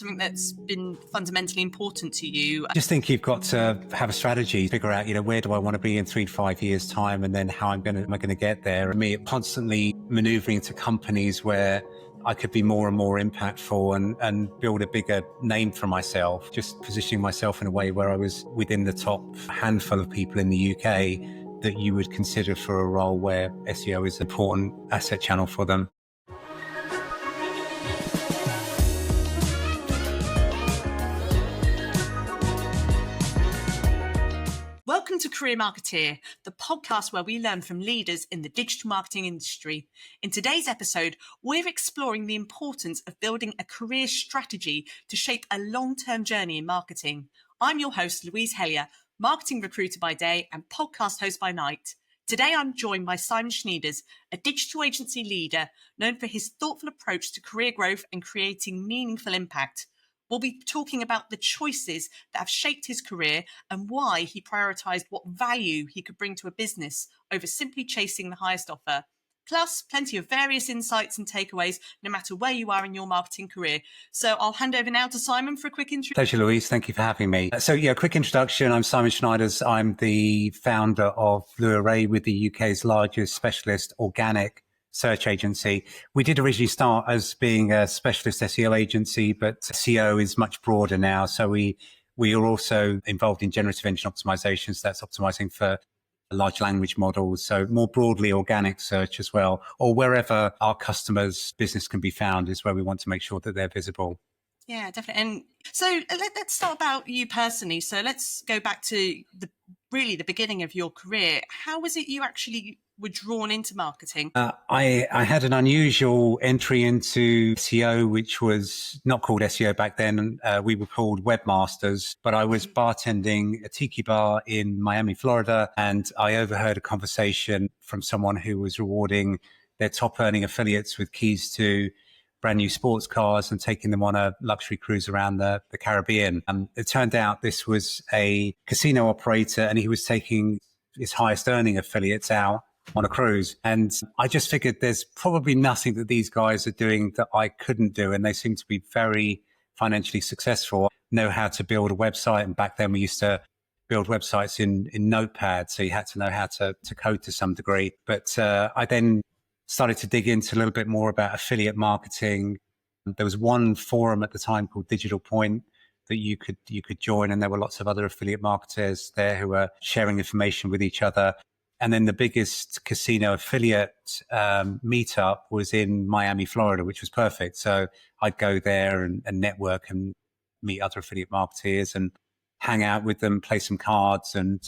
something that's been fundamentally important to you? I just think you've got to have a strategy, figure out, where do I want to be in 3 to 5 years time, and then how am I going to get there? Me, constantly maneuvering into companies where I could be more and more impactful and build a bigger name for myself, just positioning myself in a way where I was within the top handful of people in the UK that you would consider for a role where SEO is an important asset channel for them. Welcome to Career Marketeer, the podcast where we learn from leaders in the digital marketing industry. In today's episode, we're exploring the importance of building a career strategy to shape a long-term journey in marketing. I'm your host, Louise Helyer, marketing recruiter by day and podcast host by night. Today, I'm joined by Simon Schneiders, a digital agency leader known for his thoughtful approach to career growth and creating meaningful impact. We'll be talking about the choices that have shaped his career and why he prioritised what value he could bring to a business over simply chasing the highest offer. Plus, plenty of various insights and takeaways, no matter where you are in your marketing career. So I'll hand over now to Simon for a quick intro. Pleasure, Louise. Thank you for having me. Quick introduction. I'm Simon Schneiders. I'm the founder of Blu-ray, with the UK's largest specialist organic search agency. We did originally start as being a specialist SEO agency, but SEO is much broader now. So we are also involved in generative engine optimization. So that's optimizing for large language models. So more broadly, organic search as well, or wherever our customers' business can be found is where we want to make sure that they're visible. Yeah, definitely. And so let's start about you personally. So let's go back to the beginning of your career. How was it you actually were drawn into marketing? I had an unusual entry into SEO, which was not called SEO back then. We were called webmasters, but I was bartending a tiki bar in Miami, Florida, and I overheard a conversation from someone who was rewarding their top earning affiliates with keys to brand new sports cars and taking them on a luxury cruise around the Caribbean. It turned out this was a casino operator, and he was taking his highest earning affiliates out on a cruise. And I just figured there's probably nothing that these guys are doing that I couldn't do. And they seem to be very financially successful, know how to build a website. And back then we used to build websites in Notepad. So you had to know how to code to some degree. But I then started to dig into a little bit more about affiliate marketing. There was one forum at the time called Digital Point that you could join. And there were lots of other affiliate marketers there who were sharing information with each other. And then the biggest casino affiliate meetup was in Miami, Florida, which was perfect. So I'd go there and network and meet other affiliate marketeers and hang out with them, play some cards, and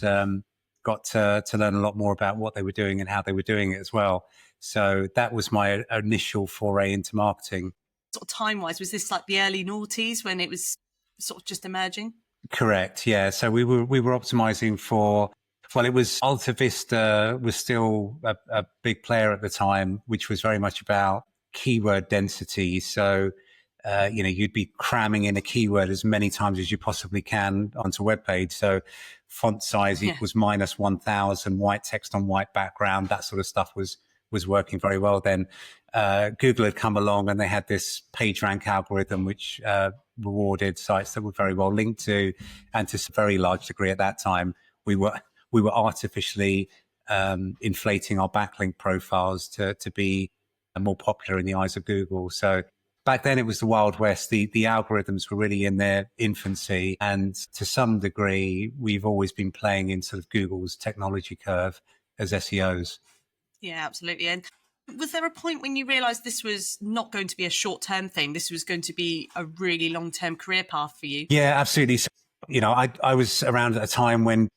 got to learn a lot more about what they were doing and how they were doing it as well. So that was my initial foray into marketing. Sort of time-wise, was this like the early noughties when it was sort of just emerging? Correct, yeah. So we were optimizing for... Well, it was Alta Vista was still a big player at the time, which was very much about keyword density. So, you'd be cramming in a keyword as many times as you possibly can onto a web page. So font size equals minus 1,000, white text on white background, that sort of stuff was working very well then. Google had come along and they had this PageRank algorithm, which rewarded sites that were very well linked to, and to a very large degree at that time, we were artificially inflating our backlink profiles to be more popular in the eyes of Google. So back then it was the Wild West. The algorithms were really in their infancy. And to some degree, we've always been playing in sort of Google's technology curve as SEOs. Yeah, absolutely. And was there a point when you realised this was not going to be a short-term thing? This was going to be a really long-term career path for you? Yeah, absolutely. So, I was around at a time when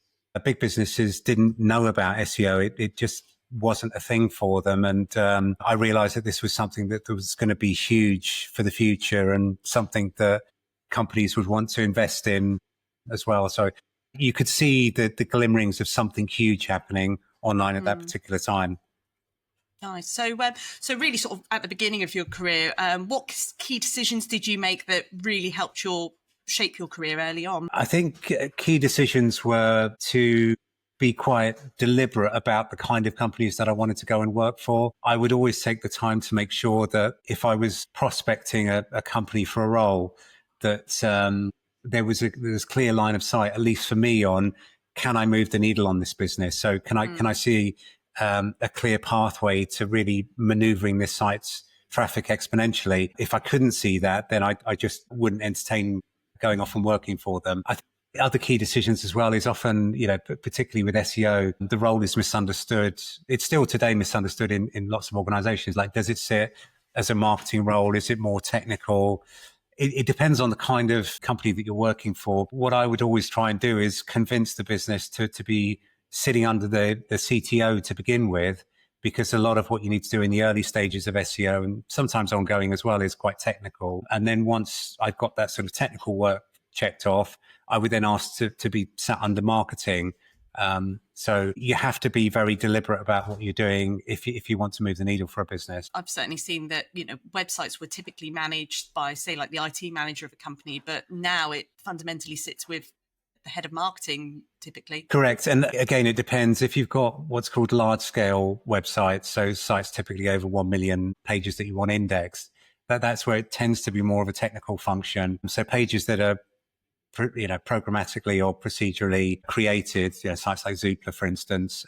big businesses didn't know about SEO. It just wasn't a thing for them. And I realized that this was something that was going to be huge for the future and something that companies would want to invest in as well. So you could see the glimmerings of something huge happening online at that particular time. Nice. So really sort of at the beginning of your career, what key decisions did you make that really helped shape your career early on? I think key decisions were to be quite deliberate about the kind of companies that I wanted to go and work for. I would always take the time to make sure that if I was prospecting a company for a role, that there was a clear line of sight, at least for me, on can I move the needle on this business? So can I see a clear pathway to really maneuvering this site's traffic exponentially? If I couldn't see that, then I just wouldn't entertain going off and working for them. I think other key decisions as well is often, particularly with SEO, the role is misunderstood. It's still today misunderstood in lots of organizations. Like, does it sit as a marketing role? Is it more technical? It depends on the kind of company that you're working for. What I would always try and do is convince the business to be sitting under the CTO to begin with, because a lot of what you need to do in the early stages of SEO, and sometimes ongoing as well, is quite technical. And then once I've got that sort of technical work checked off, I would then ask to be sat under marketing. So you have to be very deliberate about what you're doing if you want to move the needle for a business. I've certainly seen that, websites were typically managed by, say, like the IT manager of a company, but now it fundamentally sits with the head of marketing, typically. Correct. And again, it depends. If you've got what's called large scale websites, so sites typically over 1 million pages that you want indexed, that's where it tends to be more of a technical function. So pages that are programmatically or procedurally created, sites like Zoopla, for instance,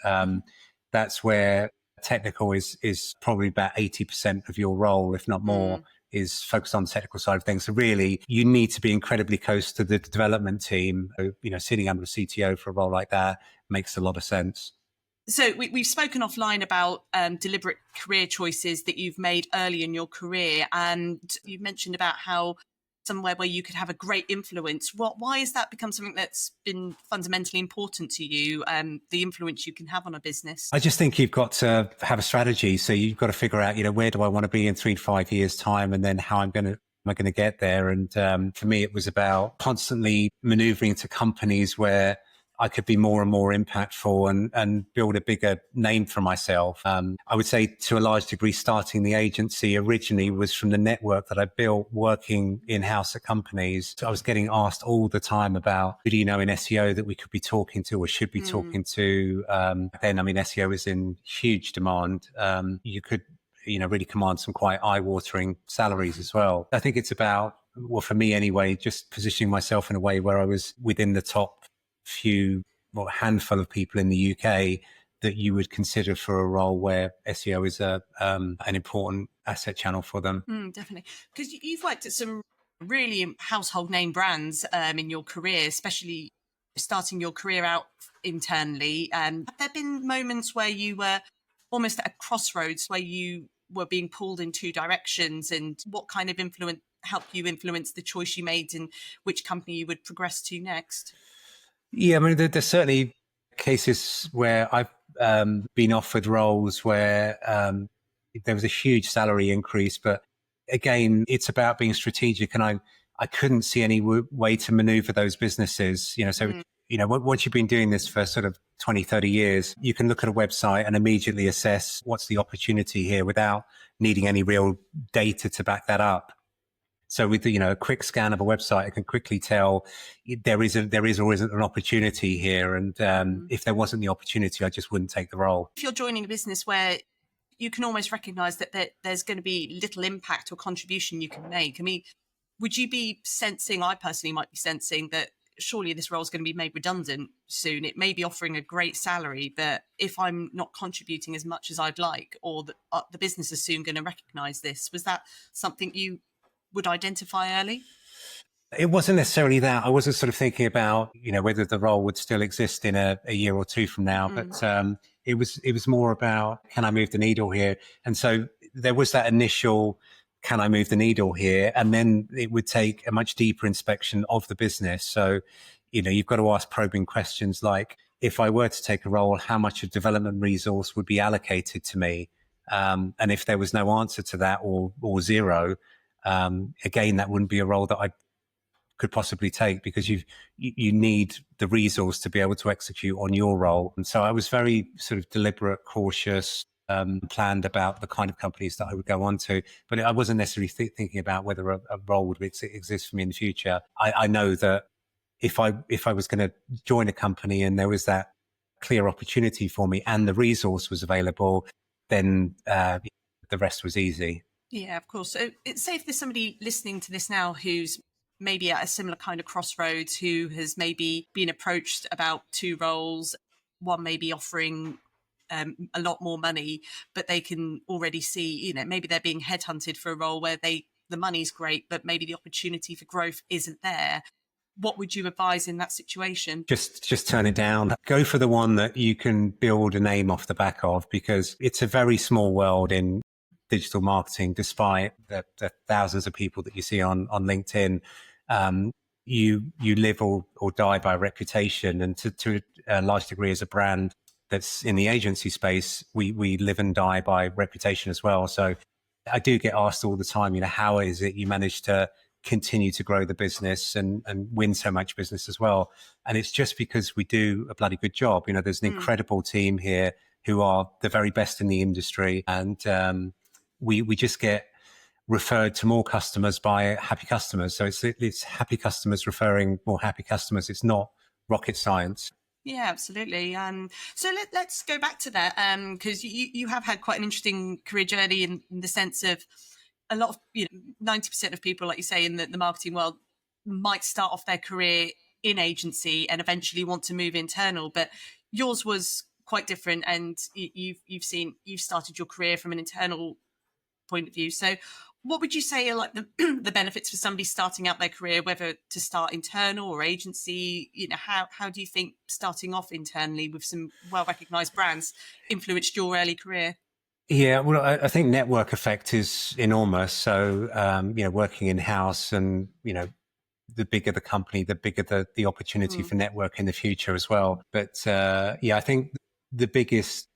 that's where technical is probably about 80% of your role, if not more, is focused on the technical side of things. So really, you need to be incredibly close to the development team. Sitting under a CTO for a role like that makes a lot of sense. So we've spoken offline about deliberate career choices that you've made early in your career, and you've mentioned about how somewhere where you could have a great influence. Why has that become something that's been fundamentally important to you, the influence you can have on a business? I just think you've got to have a strategy. So you've got to figure out, where do I want to be in 3 to 5 years' time, and then how am I going to get there? And for me, it was about constantly maneuvering to companies where I could be more and more impactful and build a bigger name for myself. I would say to a large degree, starting the agency originally was from the network that I built working in-house at companies. So I was getting asked all the time about, who do you know in SEO that we could be talking to or should be talking to? Then, SEO is in huge demand. You could, really command some quite eye-watering salaries as well. I think it's about, well, for me anyway, just positioning myself in a way where I was within the top handful of people in the UK that you would consider for a role where SEO is an important asset channel for them. Definitely. Because you've worked at some really household name brands in your career, especially starting your career out internally. Have there been moments where you were almost at a crossroads, where you were being pulled in 2 directions, and what kind of influence helped you influence the choice you made and which company you would progress to next? Yeah, there's certainly cases where I've been offered roles where there was a huge salary increase, but again, it's about being strategic, and I couldn't see any way to maneuver those businesses. Once you've been doing this for sort of 20, 30 years, you can look at a website and immediately assess what's the opportunity here without needing any real data to back that up. So with a quick scan of a website, I can quickly tell there is or isn't an opportunity here. And if there wasn't the opportunity, I just wouldn't take the role. If you're joining a business where you can almost recognise that there's going to be little impact or contribution you can make, would you be sensing, I personally might be sensing, that surely this role is going to be made redundant soon? It may be offering a great salary, but if I'm not contributing as much as I'd like, or the business is soon going to recognise this. Was that something you would identify early? It wasn't necessarily that. I wasn't sort of thinking about, whether the role would still exist in a year or 2 from now. But it was more about, can I move the needle here? And so there was that initial, can I move the needle here? And then it would take a much deeper inspection of the business. So, you've got to ask probing questions like, if I were to take a role, how much of development resource would be allocated to me? And if there was no answer to that or zero, again, that wouldn't be a role that I could possibly take, because you need the resource to be able to execute on your role. And so I was very sort of deliberate, cautious, planned about the kind of companies that I would go on to. But I wasn't necessarily thinking about whether a role would exist for me in the future. I know that if I was going to join a company and there was that clear opportunity for me and the resource was available, then the rest was easy. Yeah, of course. So say if there's somebody listening to this now who's maybe at a similar kind of crossroads who has maybe been approached about two roles, one maybe offering a lot more money, but they can already see, maybe they're being headhunted for a role where the money's great, but maybe the opportunity for growth isn't there. What would you advise in that situation? Just turn it down. Go for the one that you can build a name off the back of, because it's a very small world in digital marketing, despite the thousands of people that you see on LinkedIn. You live or die by reputation. And to a large degree, as a brand that's in the agency space, we live and die by reputation as well. So I do get asked all the time, how is it you manage to continue to grow the business and win so much business as well? And it's just because we do a bloody good job. There's an incredible team here who are the very best in the industry. And we just get referred to more customers by happy customers. So it's happy customers referring more happy customers. It's not rocket science. Yeah, absolutely. So let's go back to that, because you have had quite an interesting career journey in the sense of a lot of 90% of people, like you say, in the marketing world might start off their career in agency and eventually want to move internal. But yours was quite different, and you've started your career from an internal point of view. So what would you say are like the benefits for somebody starting out their career, whether to start internal or agency? How do you think starting off internally with some well-recognized brands influenced your early career? Yeah, well, I think network effect is enormous. So, working in-house and, the bigger the company, the bigger the opportunity for network in the future as well. But I think the biggest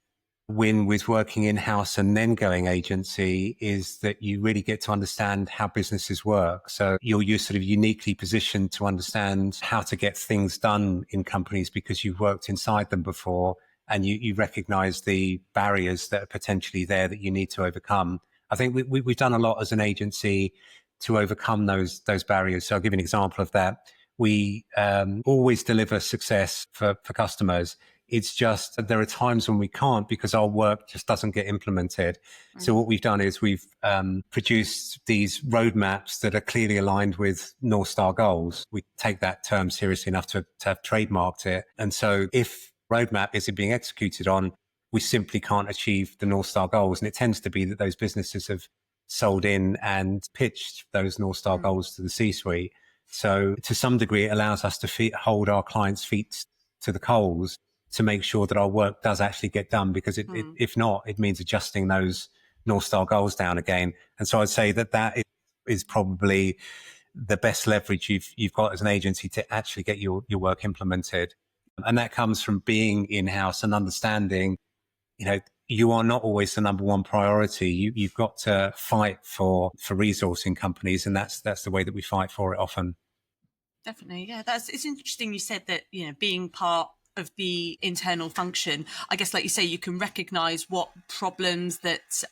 win with working in-house and then going agency is that you really get to understand how businesses work. So you're sort of uniquely positioned to understand how to get things done in companies because you've worked inside them before, and you recognize the barriers that are potentially there that you need to overcome. I think we've done a lot as an agency to overcome those barriers. So I'll give you an example of that. We always deliver success for customers. It's just that there are times when we can't because our work just doesn't get implemented. So what we've done is we've produced these roadmaps that are clearly aligned with North Star goals. We take that term seriously enough to have trademarked it. And so if roadmap isn't being executed on, we simply can't achieve the North Star goals. And it tends to be that those businesses have sold in and pitched those North Star goals to the C-suite. So to some degree, it allows us to hold our clients' feet to the coals to make sure that our work does actually get done, because if not, it means adjusting those North Star goals down again. And so I'd say that is probably the best leverage you've got as an agency to actually get your work implemented. And that comes from being in-house and understanding, you are not always the number one priority. You've got to fight for resource in companies, and that's the way that we fight for it often. Definitely, yeah. It's interesting you said that, being part of the internal function, I guess, like you say, you can recognize what problems that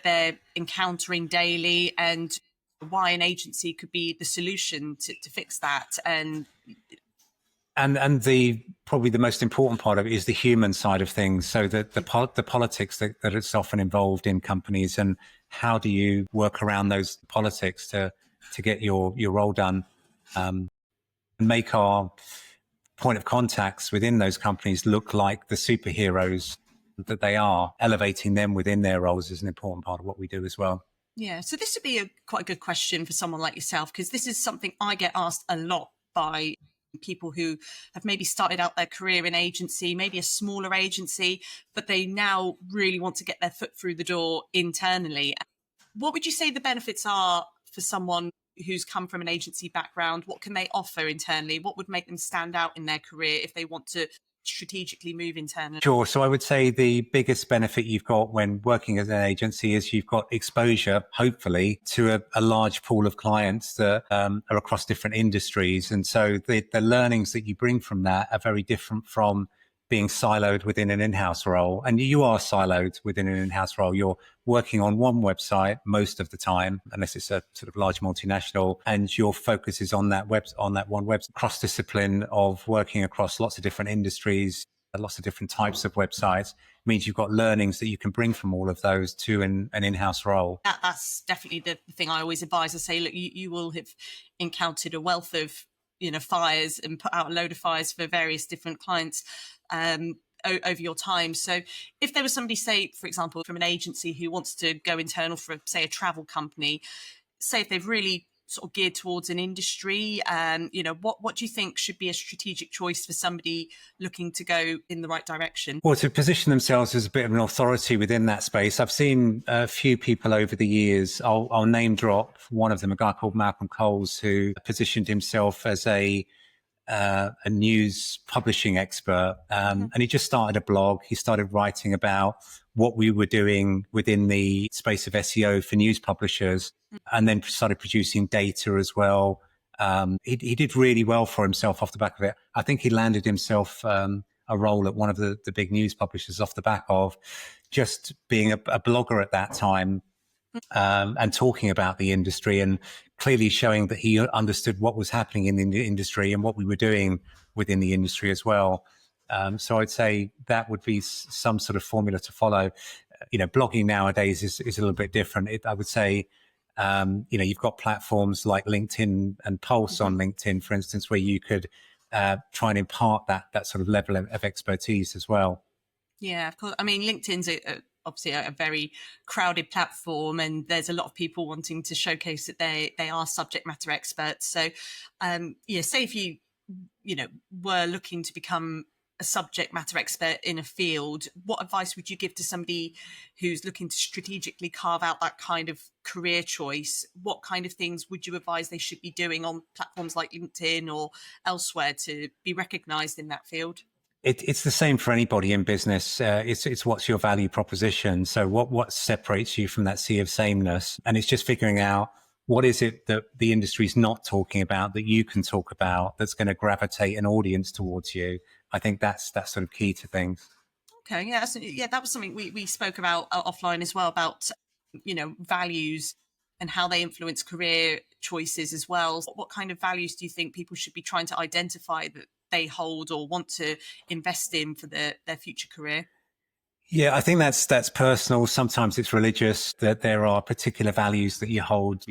they're encountering daily and why an agency could be the solution to fix that. And the probably the most important part of it is the human side of things. So the politics that it's often involved in companies, and how do you work around those politics to get your role done, and make our point of contacts within those companies look like the superheroes that they are. Elevating them within their roles is an important part of what we do as well. Yeah, so this would be quite a good question for someone like yourself, because this is something I get asked a lot by people who have maybe started out their career in agency, maybe a smaller agency, but they now really want to get their foot through the door internally. What would you say the benefits are for someone who's come from an agency background? What can they offer internally? What would make them stand out in their career if they want to strategically move internally? Sure. So I would say the biggest benefit you've got when working as an agency is you've got exposure, hopefully, to a large pool of clients that are across different industries. And so the learnings that you bring from that are very different from being siloed within an in-house role. And you are siloed within an in-house role. You're working on one website most of the time, unless it's a sort of large multinational, and your focus is on that one website. Cross-discipline of working across lots of different industries, lots of different types of websites, means you've got learnings that you can bring from all of those to an in-house role. That's definitely the thing I always advise. I say, look, you will have encountered a wealth of, fires and put out a load of fires for various different clients over your time. So if there was somebody, say, for example, from an agency who wants to go internal for, say, a travel company, say if they've really sort of geared towards an industry, what do you think should be a strategic choice for somebody looking to go in the right direction? Well, to position themselves as a bit of an authority within that space, I've seen a few people over the years. I'll name drop one of them, a guy called Malcolm Coles, who positioned himself as a news publishing expert. And he just started a blog. He started writing about what we were doing within the space of SEO for news publishers, and then started producing data as well. He did really well for himself off the back of it. I think he landed himself a role at one of the big news publishers off the back of just being a blogger at that time, and talking about the industry and clearly showing that he understood what was happening in the industry and what we were doing within the industry as well. So I'd say that would be some sort of formula to follow. Blogging nowadays is a little bit different. I would say, you've got platforms like LinkedIn and Pulse on LinkedIn, for instance, where you could try and impart that sort of level of expertise as well. Yeah, of course. I mean, LinkedIn's obviously a very crowded platform, and there's a lot of people wanting to showcase that they are subject matter experts. So, say if you were looking to become a subject matter expert in a field, what advice would you give to somebody who's looking to strategically carve out that kind of career choice? What kind of things would you advise they should be doing on platforms like LinkedIn or elsewhere to be recognized in that field? It's the same for anybody in business. It's what's your value proposition. So what separates you from that sea of sameness? And it's just figuring out what is it that the industry's not talking about that you can talk about that's going to gravitate an audience towards you. I think that's sort of key to things. Okay, that was something we spoke about offline as well, about values and how they influence career choices as well. What kind of values do you think people should be trying to identify that they hold or want to invest in for their future career? Yeah, I think that's personal. Sometimes it's religious, that there are particular values that you hold.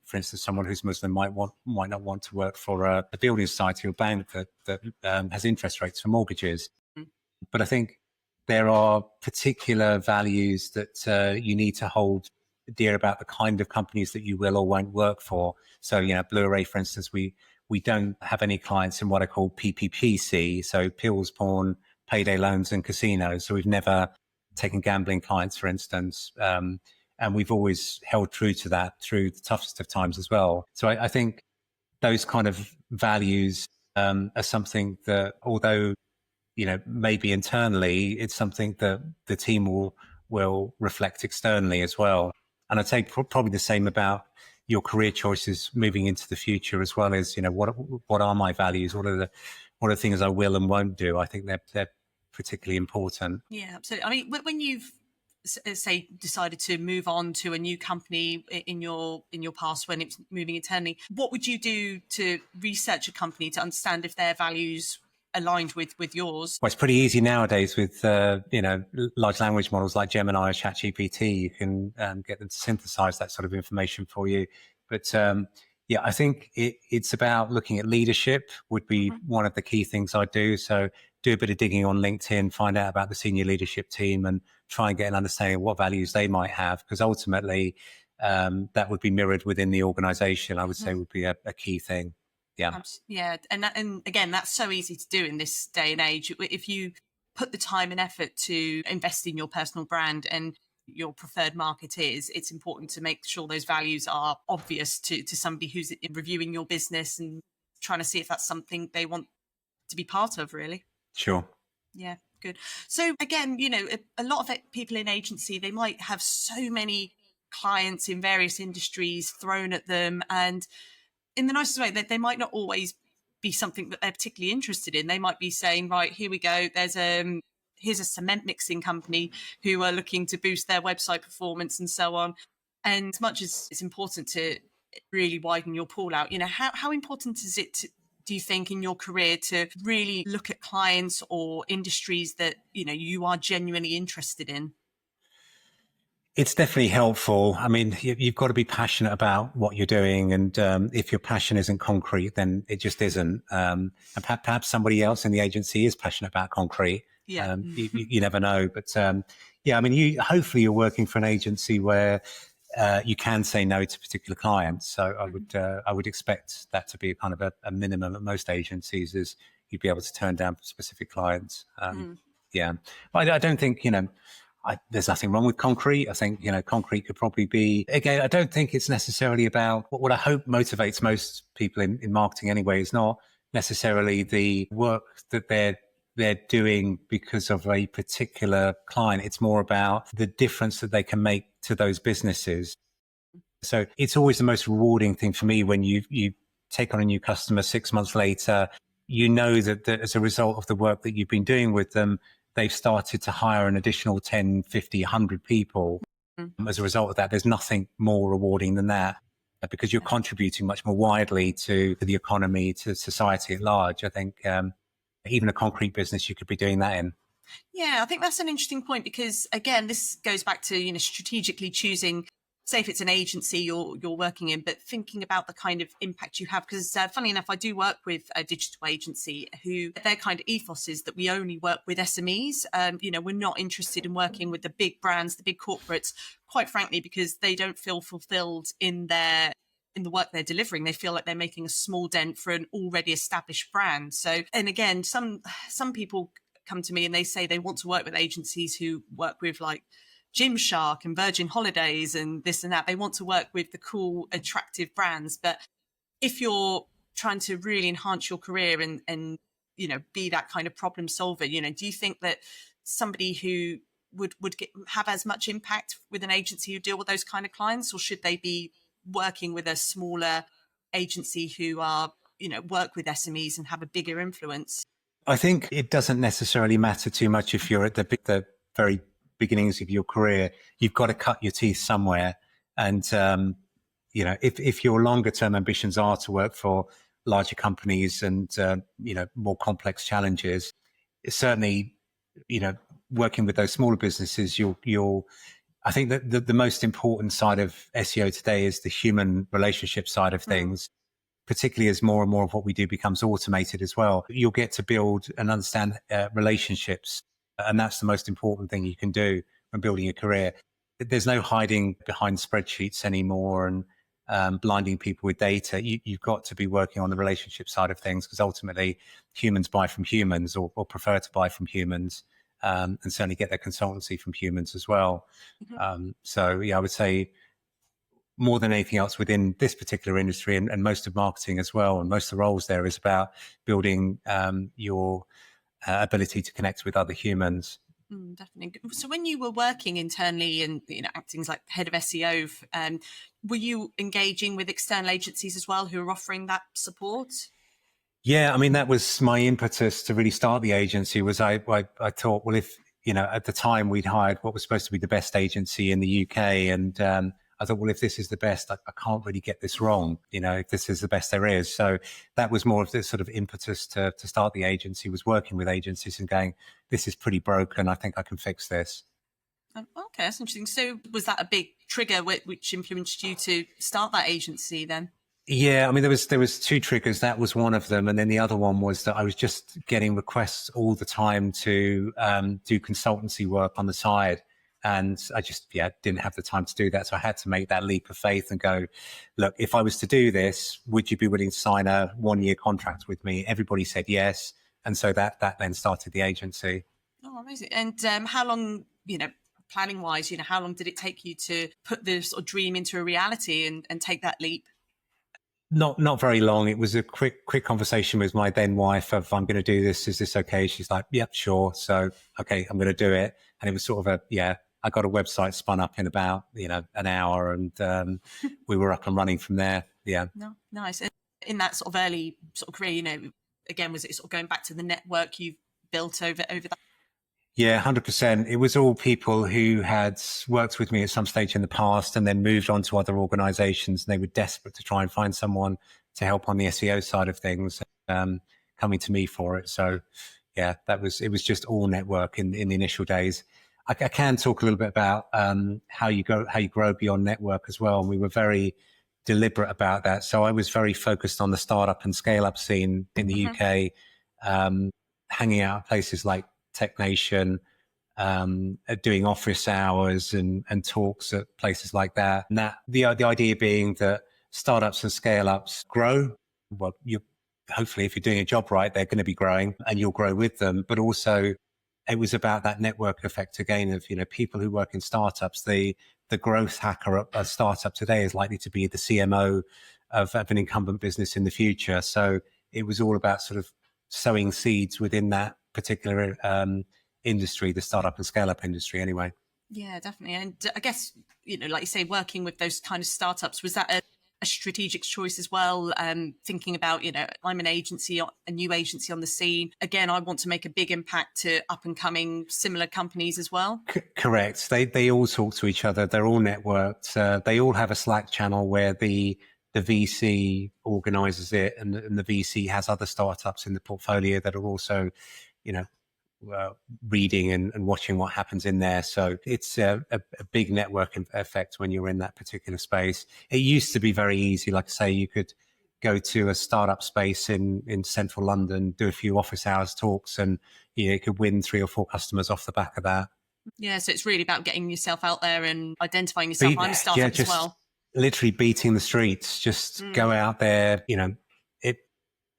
For instance, someone who's Muslim might not want to work for a building society or bank that has interest rates for mortgages. Mm. But I think there are particular values that you need to hold dear about the kind of companies that you will or won't work for. So, Blu-ray, for instance, we don't have any clients in what are called PPPC, so pills, porn, payday loans, and casinos. So we've never taken gambling clients, for instance. And we've always held true to that through the toughest of times as well. So I think those kind of values are something that, although maybe internally, it's something that the team will reflect externally as well. And I'd say probably the same about your career choices moving into the future, as well as what are my values, what are the things I will and won't do. I think they're particularly important. Yeah, absolutely. I mean, when you've say decided to move on to a new company in your past, when it's moving internally, what would you do to research a company to understand if their values aligned with yours? Well, it's pretty easy nowadays with large language models like Gemini or ChatGPT. You can get them to synthesize that sort of information for you. But I think it's about looking at leadership would be one of the key things I do. So do a bit of digging on LinkedIn, find out about the senior leadership team, and try and get an understanding of what values they might have, because ultimately that would be mirrored within the organization. I would say would be a key thing. Yeah. Yeah. And again, that's so easy to do in this day and age. If you put the time and effort to invest in your personal brand and your preferred marketers, it's important to make sure those values are obvious to somebody who's reviewing your business and trying to see if that's something they want to be part of, really. Sure. Yeah, good. So again, a lot of people in agency, they might have so many clients in various industries thrown at them, and in the nicest way, that they might not always be something that they're particularly interested in. They might be saying, right, here we go, here's a cement mixing company who are looking to boost their website performance and so on. And as much as it's important to really widen your pool out, how important is it do you think, in your career to really look at clients or industries that, you are genuinely interested in? It's definitely helpful. I mean, you've got to be passionate about what you're doing. And if your passion isn't concrete, then it just isn't. And perhaps somebody else in the agency is passionate about concrete. Yeah. You never know. But yeah, I mean, hopefully you're working for an agency where you can say no to particular clients. So I would expect that to be kind of a minimum at most agencies, is you'd be able to turn down specific clients. Yeah, but I don't think, there's nothing wrong with concrete. I think, concrete could probably be, again, I don't think it's necessarily about what I hope motivates most people in marketing anyway, is not necessarily the work that they're doing because of a particular client. It's more about the difference that they can make to those businesses. So it's always the most rewarding thing for me when you take on a new customer 6 months later, that as a result of the work that you've been doing with them, they've started to hire an additional 10, 50, 100 people. As a result of that, there's nothing more rewarding than that, because you're contributing much more widely to the economy, to society at large. I think even a concrete business you could be doing that in. Yeah, I think that's an interesting point, because, again, this goes back to, strategically choosing, say if it's an agency you're working in, but thinking about the kind of impact you have. Because funny enough, I do work with a digital agency who their kind of ethos is that we only work with SMEs. We're not interested in working with the big brands, the big corporates, quite frankly, because they don't feel fulfilled in the work they're delivering. They feel like they're making a small dent for an already established brand. So, and again, some people come to me and they say they want to work with agencies who work with like Gymshark and Virgin Holidays and this and that. They want to work with the cool, attractive brands. But if you're trying to really enhance your career and be that kind of problem solver, do you think that somebody who would have as much impact with an agency who deal with those kind of clients, or should they be working with a smaller agency who are, work with SMEs and have a bigger influence? I think it doesn't necessarily matter too much if you're at the very beginnings of your career. You've got to cut your teeth somewhere. And, if your longer term ambitions are to work for larger companies and, more complex challenges, certainly, working with those smaller businesses, I think that the most important side of SEO today is the human relationship side of things. Particularly as more and more of what we do becomes automated as well. You'll get to build and understand relationships. And that's the most important thing you can do when building a career. There's no hiding behind spreadsheets anymore and blinding people with data. You've got to be working on the relationship side of things, because ultimately humans buy from humans, or prefer to buy from humans, and certainly get their consultancy from humans as well. So I would say, more than anything else within this particular industry and most of marketing as well, and most of the roles there, is about building your ability to connect with other humans. Definitely. So when you were working internally and acting as like head of SEO, were you engaging with external agencies as well who were offering that support? Yeah, I mean, that was my impetus to really start the agency. Was I thought, well, if at the time we'd hired what was supposed to be the best agency in the UK, and I thought, well, if this is the best, I can't really get this wrong, if this is the best there is. So that was more of the sort of impetus to start the agency, was working with agencies and going, this is pretty broken. I think I can fix this. Okay, that's interesting. So was that a big trigger which influenced you to start that agency then? Yeah, I mean, there was two triggers. That was one of them. And then the other one was that I was just getting requests all the time to do consultancy work on the side. And I just, didn't have the time to do that. So I had to make that leap of faith and go, look, if I was to do this, would you be willing to sign a 1-year contract with me? Everybody said yes. And so that then started the agency. Oh, amazing. And how long, planning wise, how long did it take you to put this sort of dream into a reality and take that leap? Not very long. It was a quick conversation with my then wife of, I'm going to do this. Is this okay? She's like, yep, sure. So, okay, I'm going to do it. And it was sort of I got a website spun up in about, an hour, and we were up and running from there. Yeah. No, nice. And in that sort of early sort of career, again, was it sort of going back to the network you've built over that? Yeah, 100%. It was all people who had worked with me at some stage in the past and then moved on to other organizations, and they were desperate to try and find someone to help on the SEO side of things. coming to me for it. So yeah, it was just all network in the initial days. I can talk a little bit about how you grow beyond network as well. And we were very deliberate about that. So I was very focused on the startup and scale up scene in the UK, hanging out at places like Tech Nation, doing office hours and talks at places like that. And that the idea being that startups and scale ups grow. Well, you hopefully, if you're doing a job right, they're going to be growing and you'll grow with them. But also, it was about that network effect again of, people who work in startups. The growth hacker at a startup today is likely to be the CMO of an incumbent business in the future. So it was all about sort of sowing seeds within that particular industry, the startup and scale up industry anyway. Yeah, definitely. And I guess, like you say, working with those kind of startups, was that a strategic choice as well? Thinking about, I'm an agency, a new agency on the scene. Again, I want to make a big impact to up and coming similar companies as well. Correct. They all talk to each other. They're all networked. They all have a Slack channel where the VC organizes it, and the VC has other startups in the portfolio that are also, reading and watching what happens in there. So it's a big network effect when you're in that particular space. It used to be very easy. Like I say, you could go to a startup space in central London, do a few office hours talks, and you could win 3 or 4 customers off the back of that. Yeah, so it's really about getting yourself out there and identifying yourself. I'm a startup as well. Literally beating the streets. Just go out there,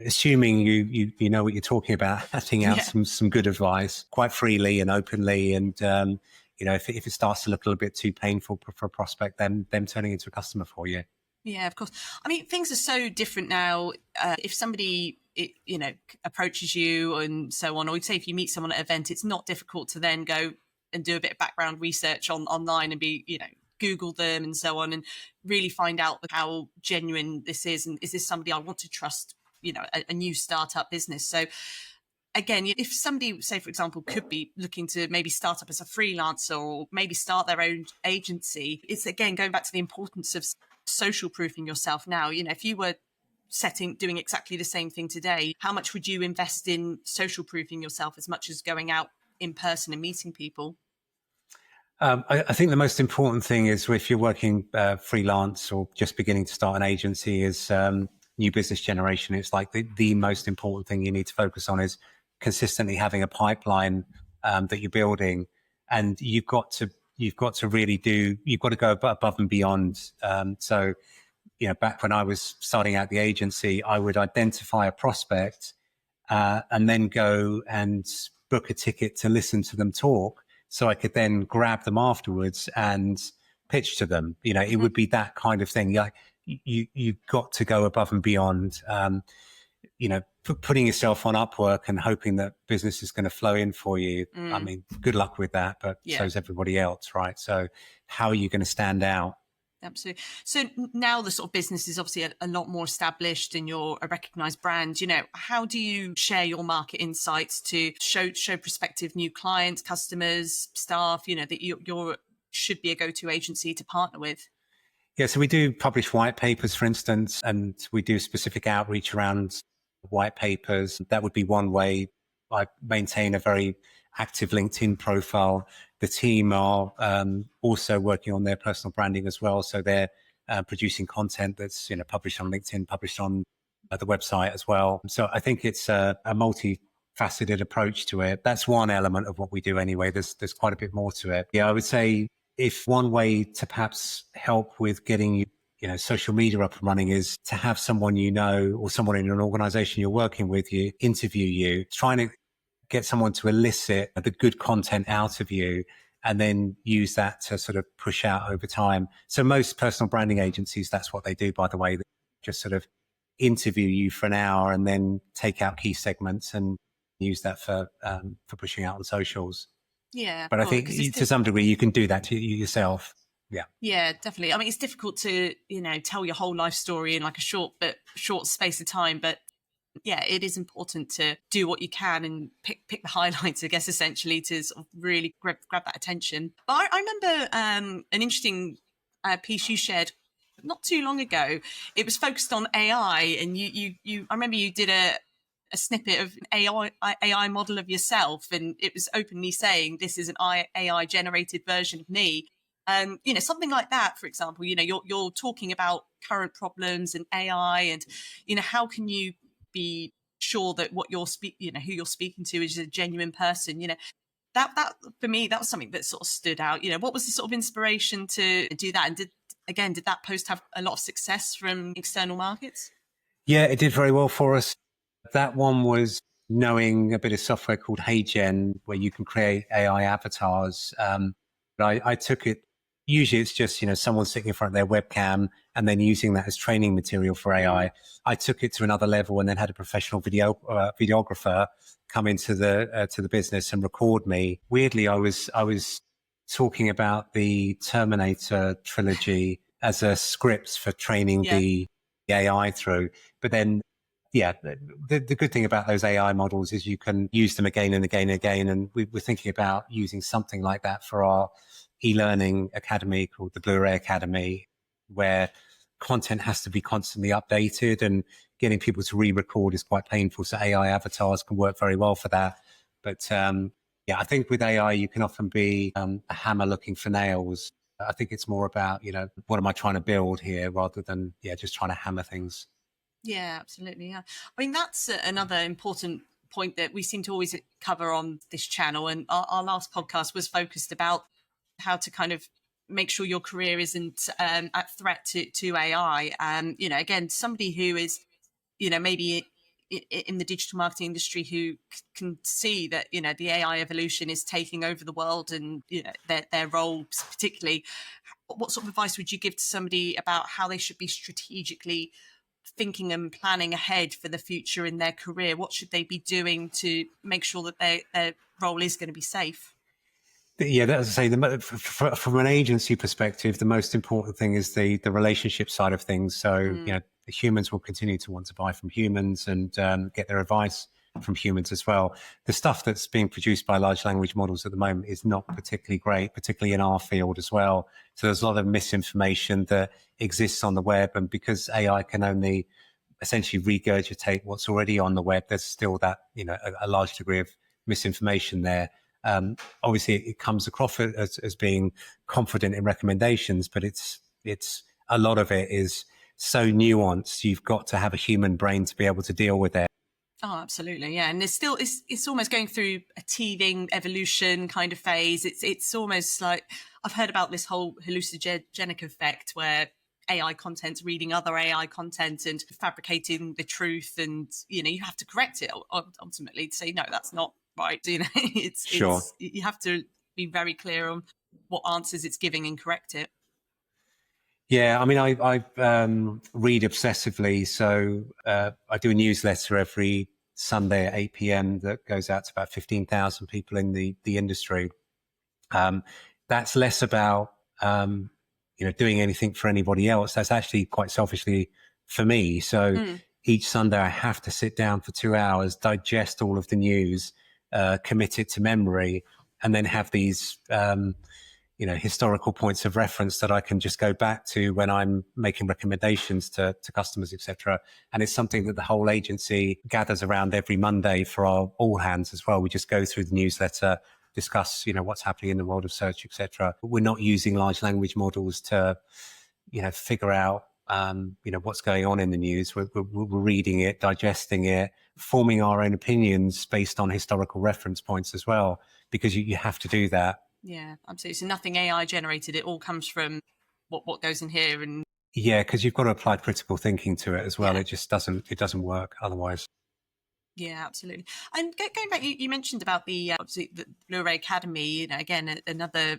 assuming you know what you're talking about, handing out some good advice quite freely and openly. And, if it starts to look a little bit too painful for a prospect, then them turning into a customer for you. Yeah, of course. I mean, things are so different now. If somebody, approaches you and so on, or say if you meet someone at an event, it's not difficult to then go and do a bit of background research online and Google them and so on, and really find out how genuine this is. And is this somebody I want to trust, a new startup business? So again, if somebody, say, for example, could be looking to maybe start up as a freelancer or maybe start their own agency, it's again going back to the importance of social proofing yourself now. If you were doing exactly the same thing today, how much would you invest in social proofing yourself as much as going out in person and meeting people? I think the most important thing is if you're working freelance or just beginning to start an agency is new business generation. It's like the most important thing you need to focus on is consistently having a pipeline that you're building, and you've got to really you've got to go above and beyond. So, back when I was starting out the agency, I would identify a prospect and then go and book a ticket to listen to them talk, so I could then grab them afterwards and pitch to them. It would be that kind of thing. Like you've got to go above and beyond. Putting yourself on Upwork and hoping that business is going to flow in for you. I mean, good luck with that, but so's everybody else, right? So how are you going to stand out? Absolutely. So now the sort of business is obviously a lot more established and you're a recognized brand. How do you share your market insights to show prospective new clients, customers, staff, that you're should be a go-to agency to partner with? Yeah, so we do publish white papers, for instance, and we do specific outreach around white papers. That would be one way. I maintain a very active LinkedIn profile. The team are also working on their personal branding as well. So they're producing content that's published on LinkedIn, published on the website as well. So I think it's a multifaceted approach to it. That's one element of what we do anyway. There's quite a bit more to it. Yeah, I would say if one way to perhaps help with getting social media up and running is to have someone or someone in an organization you're working with interview you, trying to get someone to elicit the good content out of you and then use that to sort of push out over time. So most personal branding agencies, that's what they do, by the way. They just sort of interview you for an hour and then take out key segments and use that for pushing out on socials. Yeah. But I think to some degree you can do that to yourself. Yeah. Yeah, definitely. I mean, it's difficult to, tell your whole life story in like a short space of time, but yeah, it is important to do what you can and pick the highlights, I guess, essentially to sort of really grab that attention. But I remember an interesting piece you shared not too long ago. It was focused on AI, and you I remember you did a snippet of an AI model of yourself, and it was openly saying this is an AI generated version of me. Something like that, for example, you're talking about current problems and AI, and how can you be sure that what who you're speaking to is a genuine person. That for me, that was something that sort of stood out. What was the sort of inspiration to do that, and did that post have a lot of success from external markets? Yeah, it did very well for us. That one was knowing a bit of software called HeyGen, where you can create AI avatars. But I took it. Usually, it's just someone sitting in front of their webcam and then using that as training material for AI. I took it to another level and then had a professional videographer come into the business and record me. Weirdly, I was talking about the Terminator trilogy as a script for training the AI through, but then yeah, the good thing about those AI models is you can use them again and again and again. And we're thinking about using something like that for our e-learning academy called the Blu-ray Academy, where content has to be constantly updated, and getting people to re-record is quite painful. So AI avatars can work very well for that. But I think with AI, you can often be a hammer looking for nails. I think it's more about, what am I trying to build here rather than, just trying to hammer things. Yeah, absolutely. Yeah. I mean, that's another important point that we seem to always cover on this channel. And our last podcast was focused about how to kind of make sure your career isn't at threat to AI. Again, somebody who is, maybe in the digital marketing industry who can see that, the AI evolution is taking over the world, and, their roles particularly. What sort of advice would you give to somebody about how they should be strategically thinking and planning ahead for the future in their career? What should they be doing to make sure that their role is going to be safe? Yeah, as I say, from an agency perspective, the most important thing is the relationship side of things. So, the humans will continue to want to buy from humans and get their advice from humans as well. The stuff that's being produced by large language models at the moment is not particularly great, particularly in our field as well. So there's a lot of misinformation that exists on the web, and because AI can only essentially regurgitate what's already on the web, there's still that, a large degree of misinformation there. Obviously, it comes across as being confident in recommendations, but it's a lot of it is so nuanced. You've got to have a human brain to be able to deal with it. Oh, absolutely, yeah. And it's almost going through a teething evolution kind of phase. It's almost like I've heard about this whole hallucinogenic effect where AI content's reading other AI content and fabricating the truth, and you have to correct it ultimately to say no, that's not right. Sure. You have to be very clear on what answers it's giving and correct it. Yeah, I mean, I read obsessively, so I do a newsletter every Sunday at 8 p.m. that goes out to about 15,000 people in the industry. That's less about doing anything for anybody else. That's actually quite selfishly for me. So each Sunday I have to sit down for 2 hours, digest all of the news, commit it to memory, and then have these historical points of reference that I can just go back to when I'm making recommendations to customers, etc. And it's something that the whole agency gathers around every Monday for our all hands as well. We just go through the newsletter, discuss, what's happening in the world of search, etc. We're not using large language models to, figure out, what's going on in the news. We're reading it, digesting it, forming our own opinions based on historical reference points as well, because you have to do that. Yeah, absolutely. So nothing AI generated. It all comes from what goes in here. And yeah, because you've got to apply critical thinking to it as well. Yeah. It doesn't work otherwise. Yeah, absolutely. And going back, you mentioned about obviously the Blu-ray Academy. Again, another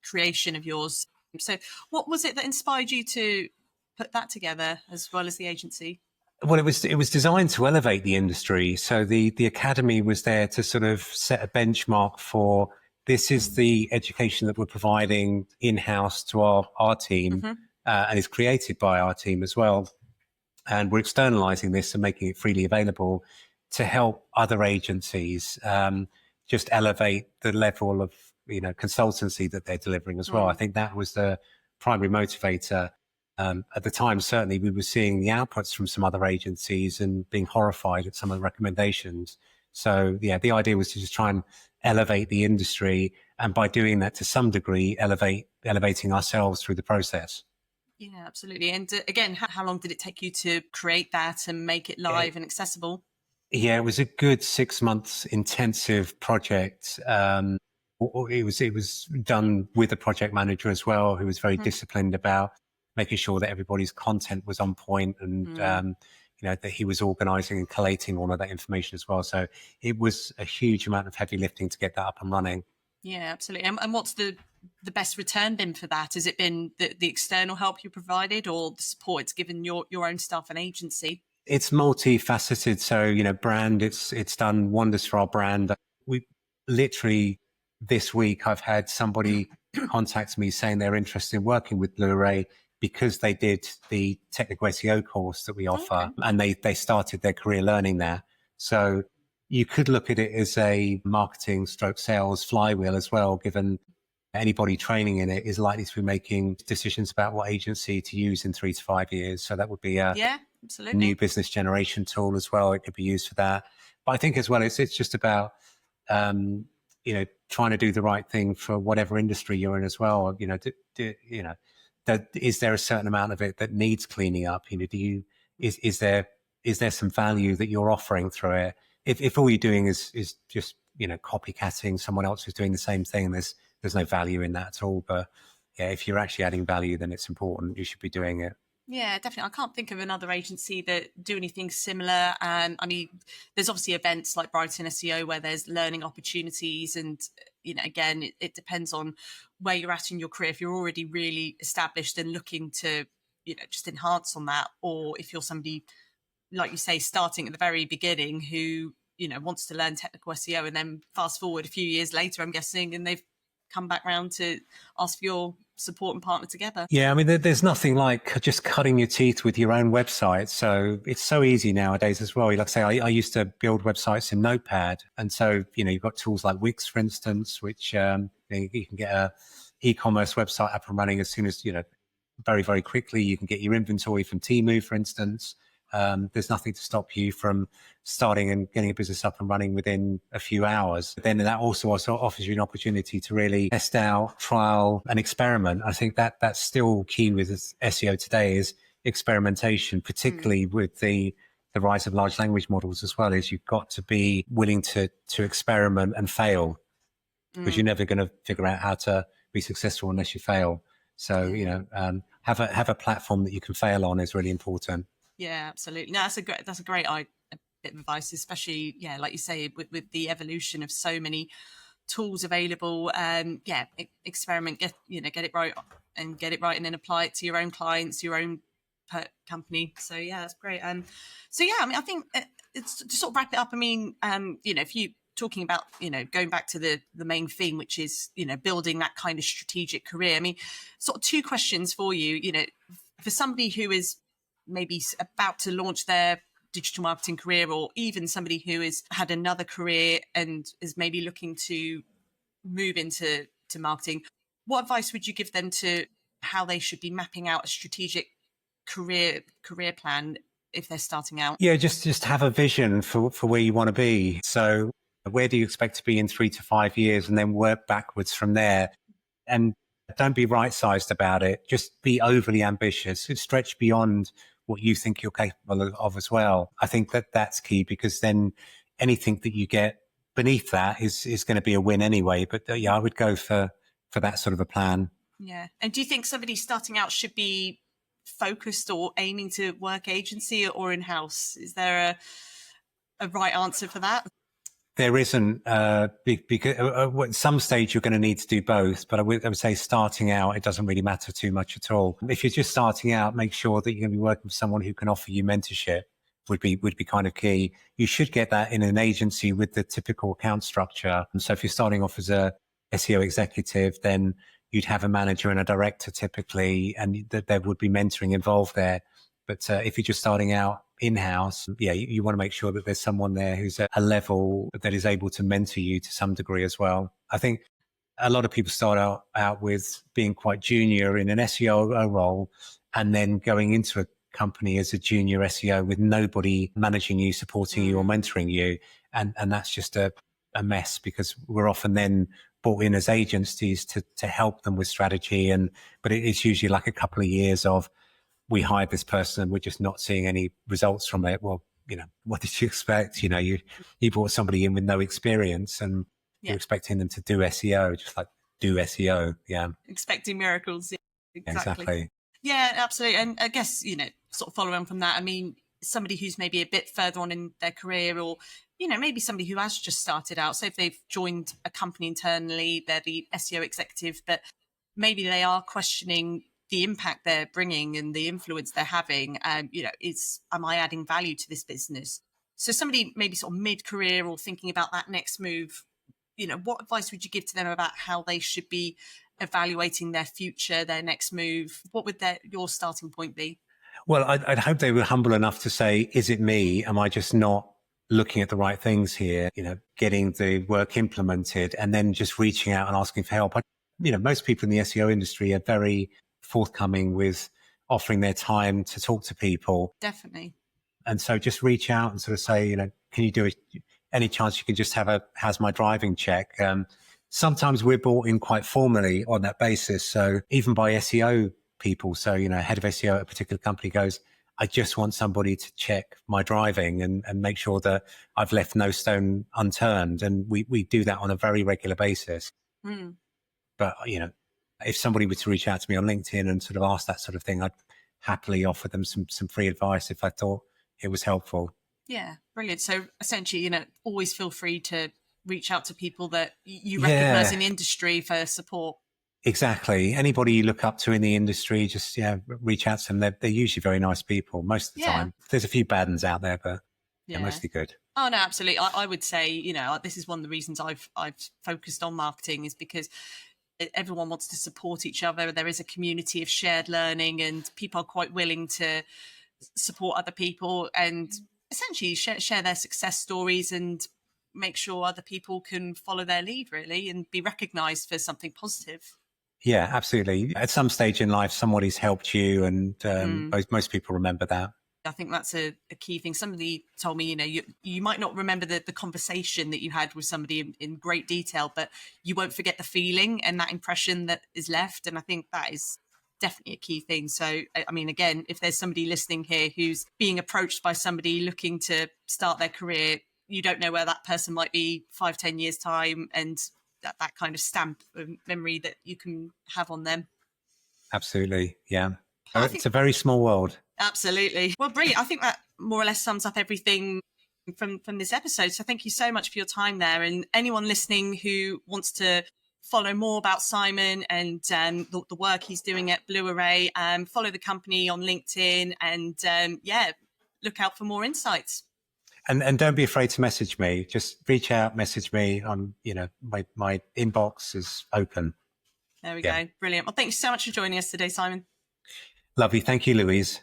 creation of yours. So, what was it that inspired you to put that together as well as the agency? Well, it was designed to elevate the industry. So the academy was there to sort of set a benchmark for this is the education that we're providing in-house to our team, and is created by our team as well. And we're externalizing this and making it freely available to help other agencies just elevate the level of consultancy that they're delivering as well. I think that was the primary motivator. At the time, certainly, we were seeing the outputs from some other agencies and being horrified at some of the recommendations. So, yeah, the idea was to just try and elevate the industry, and by doing that to some degree, elevating ourselves through the process. Yeah, absolutely. And again, how long did it take you to create that and make it live and accessible? Yeah, it was a good 6 months intensive project. It was done with a project manager as well, who was very disciplined about making sure that everybody's content was on point, and that he was organising and collating all of that information as well. So it was a huge amount of heavy lifting to get that up and running. Yeah, absolutely. And what's the best return been for that? Has it been the external help you provided, or the support it's given your own staff and agency? It's multifaceted. So, brand, it's done wonders for our brand. We literally this week, I've had somebody contact me saying they're interested in working with Blu-ray because they did the technical SEO course that we offer, and they started their career learning there. So you could look at it as a marketing stroke sales flywheel as well, given anybody training in it is likely to be making decisions about what agency to use in 3 to 5 years. So that would be a absolutely new business generation tool as well. It could be used for that. But I think as well, it's just about, trying to do the right thing for whatever industry you're in as well. Is there a certain amount of it that needs cleaning up? Is there some value that you're offering through it? If all you're doing is just, copycatting someone else who's doing the same thing, there's no value in that at all. But yeah, if you're actually adding value, then it's important. You should be doing it. Yeah, definitely. I can't think of another agency that do anything similar. And I mean, there's obviously events like Brighton SEO where there's learning opportunities. And, again, it depends on where you're at in your career. If you're already really established and looking to, just enhance on that, or if you're somebody, like you say, starting at the very beginning who, wants to learn technical SEO, and then fast forward a few years later, I'm guessing, and they've come back round to ask for your support and partner together. Yeah, I mean, there's nothing like just cutting your teeth with your own website. So it's so easy nowadays as well. Like I say, I used to build websites in Notepad. And so, you've got tools like Wix, for instance, which you can get a e-commerce website up and running as soon as, very, very quickly. You can get your inventory from Temu, for instance. There's nothing to stop you from starting and getting a business up and running within a few hours. But then that also offers you an opportunity to really test out, trial, and experiment. I think that's still key with SEO today is experimentation, particularly with the rise of large language models as well. Is you've got to be willing to experiment and fail, because you're never going to figure out how to be successful unless you fail. So have a platform that you can fail on is really important. Yeah, absolutely. No, that's a great bit of advice, especially, like you say, with the evolution of so many tools available. Experiment, get it right, and then apply it to your own clients, your own company. So yeah, that's great. I mean, I think it's to sort of wrap it up. I mean, if you talking about, going back to the main theme, which is, building that kind of strategic career. I mean, sort of 2 questions for you, for somebody who is maybe about to launch their digital marketing career, or even somebody who has had another career and is maybe looking to move into marketing, what advice would you give them to how they should be mapping out a strategic career plan if they're starting out? Yeah, just have a vision for where you want to be. So where do you expect to be in 3 to 5 years, and then work backwards from there. And don't be right-sized about it. Just be overly ambitious. Stretch beyond what you think you're capable of as well. I think that's key, because then anything that you get beneath that is going to be a win anyway. But I would go for that sort of a plan. Yeah. And do you think somebody starting out should be focused or aiming to work agency or in-house? Is there a right answer for that? There isn't, because at some stage you're going to need to do both. But I would say starting out, it doesn't really matter too much at all. If you're just starting out, make sure that you're going to be working with someone who can offer you mentorship. Would be kind of key. You should get that in an agency with the typical account structure. And so if you're starting off as a SEO executive, then you'd have a manager and a director typically, and there would be mentoring involved there. But if you're just starting out in-house, you want to make sure that there's someone there who's at a level that is able to mentor you to some degree as well. I think a lot of people start out with being quite junior in an SEO role, and then going into a company as a junior SEO with nobody managing you, supporting you or mentoring you. And that's just a mess, because we're often then brought in as agencies to help them with strategy. But it's usually like a couple of years of, we hired this person and we're just not seeing any results from it. Well, what did you expect? You brought somebody in with no experience and you're expecting them to do SEO, just like do SEO. Yeah. Expecting miracles. Yeah, exactly. Yeah, absolutely. And I guess, sort of follow on from that, I mean, somebody who's maybe a bit further on in their career, or, maybe somebody who has just started out. So if they've joined a company internally, they're the SEO executive, but maybe they are questioning the impact they're bringing and the influence they're having. Am I adding value to this business? So somebody maybe sort of mid-career or thinking about that next move, what advice would you give to them about how they should be evaluating their future, their next move? What would your starting point be? Well, I'd hope they were humble enough to say, is it me? Am I just not looking at the right things here? Getting the work implemented and then just reaching out and asking for help. Most people in the SEO industry are very forthcoming with offering their time to talk to people. Definitely. And so just reach out and sort of say, can you do it? Any chance you can just have how's my driving check? Sometimes we're brought in quite formally on that basis. So even by SEO people, so, head of SEO at a particular company goes, I just want somebody to check my driving and make sure that I've left no stone unturned. And we do that on a very regular basis. But, if somebody were to reach out to me on LinkedIn and sort of ask that sort of thing, I'd happily offer them some free advice if I thought it was helpful. Yeah, brilliant. So essentially, always feel free to reach out to people that you recognize in the industry for support. Exactly. Anybody you look up to in the industry, just reach out to them. They're usually very nice people most of the time. There's a few bad ones out there, but they're mostly good. Oh, no, absolutely. I would say, this is one of the reasons I've focused on marketing, is because everyone wants to support each other. There is a community of shared learning, and people are quite willing to support other people and essentially share their success stories and make sure other people can follow their lead, really, and be recognized for something positive. Yeah, absolutely. At some stage in life, somebody's helped you, and most people remember that. I think that's a key thing. Somebody told me, you might not remember the conversation that you had with somebody in great detail, but you won't forget the feeling and that impression that is left. And I think that is definitely a key thing. So, I mean, again, if there's somebody listening here who's being approached by somebody looking to start their career, you don't know where that person might be 5-10 years time, and that kind of stamp of memory that you can have on them. Absolutely. Yeah. It's a very small world. Absolutely. Well, brilliant. I think that more or less sums up everything from this episode. So thank you so much for your time there. And anyone listening who wants to follow more about Simon and the work he's doing at Blu-ray, follow the company on LinkedIn, and look out for more insights. And don't be afraid to message me. Just reach out, message me. My inbox is open. There we go. Brilliant. Well, thank you so much for joining us today, Simon. Lovely. Thank you, Louise.